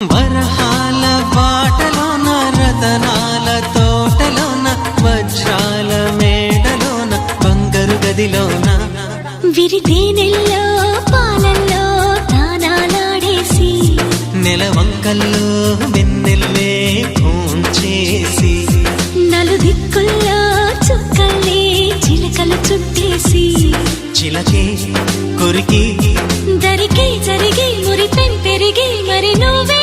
వరహాల బాటలోన రతనాల తోటలోన వజ్రాల మేడలోన బంగారు గదిలోన విరితేనెల్లో పాలల్లో తానాలాడేసి నెలవంకల్లో వెన్నెల్లే భోంచేసి నలుదిక్కుల్లో చుక్కల్ని చిలకలు చుట్టేసి చిలకే కొరికి దరికి జరిగి మురిపెం పెరిగి మరి నువ్వే